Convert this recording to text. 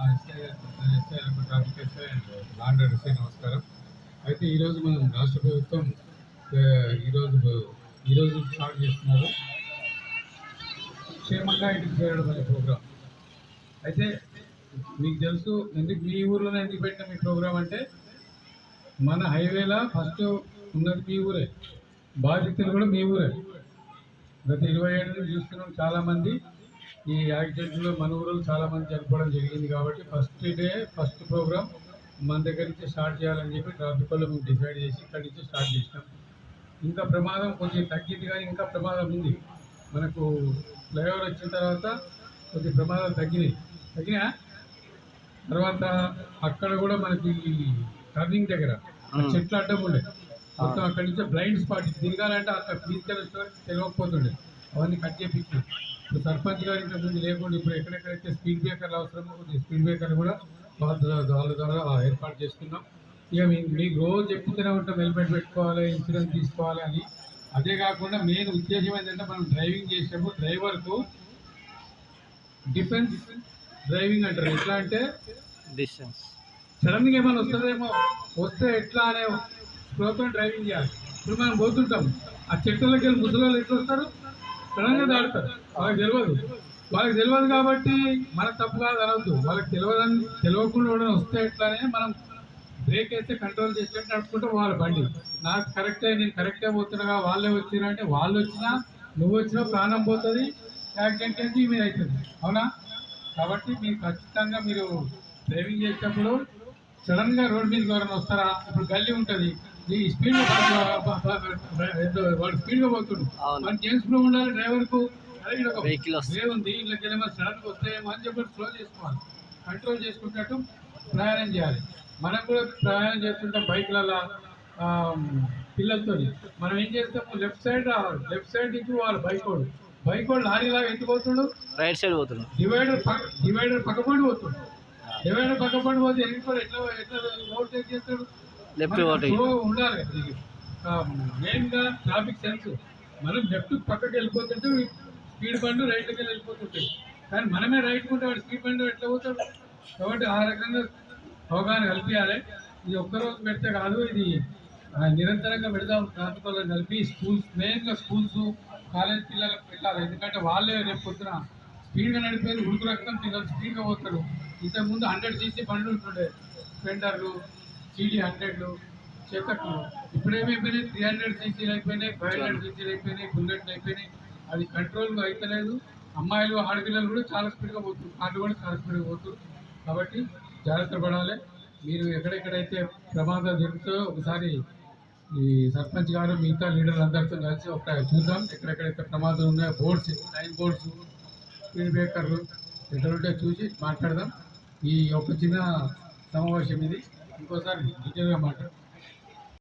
Traffic SI and law and order SI నమస్కారం. అయితే ఈరోజు మనం రాష్ట్ర ప్రభుత్వం ఆ, ఈరోజు ఈరోజు స్టార్ట్ చేస్తున్నారు క్షేమంగా ఇంటికి చేరడం అనే ప్రోగ్రామ్. అయితే మీకు తెలుసు ఎందుకు మీ ఊర్లోనే ఎందుకు పెట్టిన మీ ప్రోగ్రామ్ అంటే మన హైవేలో ఫస్ట్ ఉన్నది మీ ఊరే, బాధితులు కూడా మీ ఊరే. గత 20 ఏళ్ళ నుంచి చూస్తున్నాం చాలామంది ఈ యాక్సిడెంట్లో మన ఊళ్ళో చాలామంది చనిపోవడం జరిగింది. కాబట్టి ఫస్ట్ ప్రోగ్రామ్ మన దగ్గర నుంచి స్టార్ట్ చేయాలని చెప్పి ట్రాఫిక్ వాళ్ళు మేము డిసైడ్ చేసి ఇక్కడి నుంచి స్టార్ట్ చేసినాం. ఇంకా ప్రమాదం కొంచెం తగ్గింది కానీ ఇంకా ప్రమాదం ఉంది. మనకు ఫ్లైఓవర్ వచ్చిన తర్వాత కొద్ది ప్రమాదాలు తగ్గినా తర్వాత అక్కడ కూడా మనకి టర్నింగ్ దగ్గర చెట్లు అడ్డం ఉండే మొత్తం అక్కడి నుంచి బ్లైండ్ స్పాట్ తిరగాలంటే అక్కడ తీసుకెళ్ళి తెలియకపోతుండే అవన్నీ కట్ చేయించినాం. ఇప్పుడు సర్పంచ్ గారి ఇంటి ముందు లేకుండా ఇప్పుడు ఎక్కడెక్కడైతే స్పీడ్ బ్రేకర్లు అవసరమో కొద్దిగా స్పీడ్ బ్రేకర్ కూడా వాళ్ళ ద్వారా ఏర్పాటు చేసుకున్నాం. ఇక మీకు రోజు చెప్తూనే ఉంటాం హెల్మెట్ పెట్టుకోవాలి, ఇన్సూరెన్స్ తీసుకోవాలి అని. అదే కాకుండా మెయిన్ ఉద్దేశం ఏంటంటే మనం డ్రైవింగ్ చేసేటప్పుడు డ్రైవర్కు డిఫెన్స్ డ్రైవింగ్ అంటారు. ఎట్లా అంటే డిస్టెన్స్ సడన్గా ఏమైనా వస్తుందేమో, వస్తే ఎట్లా అనే స్లోతో డ్రైవింగ్ చేయాలి. ఇప్పుడు మనం పోతుంటాం, ఆ చెట్లకి వెళ్ళి ముసలి ఎట్లా వస్తారు, సడన్గా దాడుతారు. వాళ్ళకి తెలియదు కాబట్టి మన తప్పు కాదు అనవద్దు. వాళ్ళకి తెలియకుండా కూడా వస్తే ఎట్లానే మనం బ్రేక్ వేస్తే కంట్రోల్ చేసినట్టు నడుపుకుంటూ వాళ్ళ బండి నాకు నేను కరెక్టే పోతున్నా వాళ్ళే వచ్చినారంటే వాళ్ళు వచ్చినా నువ్వు వచ్చినా ప్రాణం పోతుంది, యాక్సిడెంట్ అయితే మీద అవుతుంది. అవునా? కాబట్టి మీరు ఖచ్చితంగా మీరు డ్రైవింగ్ చేసేటప్పుడు సడన్గా రోడ్ మీద ఎవరైనా వస్తారా, ఇప్పుడు గల్లీ ఉంటుంది, ఈ స్పీడ్గా వాడు స్పీడ్గా పోతుండు, మనకి ఏం స్లో ఉండాలి డ్రైవర్కు, వే ఉంది ఇళ్ళకి ఏమైనా సడన్గా వస్తాయేమో అని చెప్పి స్లో చేసుకోవాలి, కంట్రోల్ చేసుకున్నట్టు ప్రయాణం చేయాలి. మనం కూడా ప్రయాణం చేస్తుంటాం బైక్లలో పిల్లలతో. మనం ఏం చేస్తాము, లెఫ్ట్ సైడ్ నుంచి వాళ్ళు బైక్ వాడు లారీలాగా ఎందుకు పోతుండు, రైట్ సైడ్ పోతుండు, డివైడర్ పక్కపడి పోతుండు. డివైడర్ పక్కపడి పోతే ఎన్ని ఎట్లా ఓవర్టేక్ చేస్తాడు, ఉండాలి. మెయిన్గా ట్రాఫిక్ సెన్స్. మనం లెఫ్ట్ పక్కకి వెళ్ళిపోతుంటే స్పీడ్ బండ్లు రైట్కి వెళ్ళిపోతుంటాయి, కానీ మనమే రైట్ ఉంటే వాడు స్పీడ్ బండి ఎట్లా పోతాడు. కాబట్టి ఆ రకంగా అవగాహన కల్పించాలి. ఇది ఒక్కరోజు పెడితే కాదు, ఇది నిరంతరంగా పెడదాం. ట్రాఫిక్ వాళ్ళని కలిపి మెయిన్గా స్కూల్స్ కాలేజ్ పిల్లలకు పెట్టాలి. ఎందుకంటే వాళ్ళే రేపు పొద్దున స్పీడ్గా నడిపేది ఉడుకు రక్తం, పిల్లలు స్పీడ్గా పోతారు. ఇంతకుముందు 100 cc బండ్లు ఉంటుండే, స్ప్లెండర్లు, CD 100లు, చెక్కట్లు. ఇప్పుడేమైపోయినాయి, 300 cc అయిపోయినాయి, 500 cc అయిపోయినాయి, బుల్లెట్లు అయిపోయినాయి. అది కంట్రోల్ అయితలేదు. అమ్మాయిలు ఆడపిల్లలు కూడా చాలా స్పీడ్గా పోతున్నారు, కార్లు కూడా చాలా స్పీడ్గా పోతున్నారు. కాబట్టి జాగ్రత్త పడాలి. మీరు ఎక్కడెక్కడైతే ప్రమాదాలు జరుగుతాయో ఒకసారి ఈ సర్పంచ్ గారు మిగతా లీడర్లు అందరితో కలిసి ఒకసారి చూద్దాం. ఎక్కడెక్కడైతే ప్రమాదాలు ఉన్నాయో బోర్డ్స్, లైన్ బోర్డ్స్, స్పీడ్ బ్రేకర్లు ఎక్కడుంటే చూసి మాట్లాడదాం. ఈ ఒక చిన్న సమావేశం ఇది, ఇంకోసారి డీటెయిల్గా మాట్లాడదాం.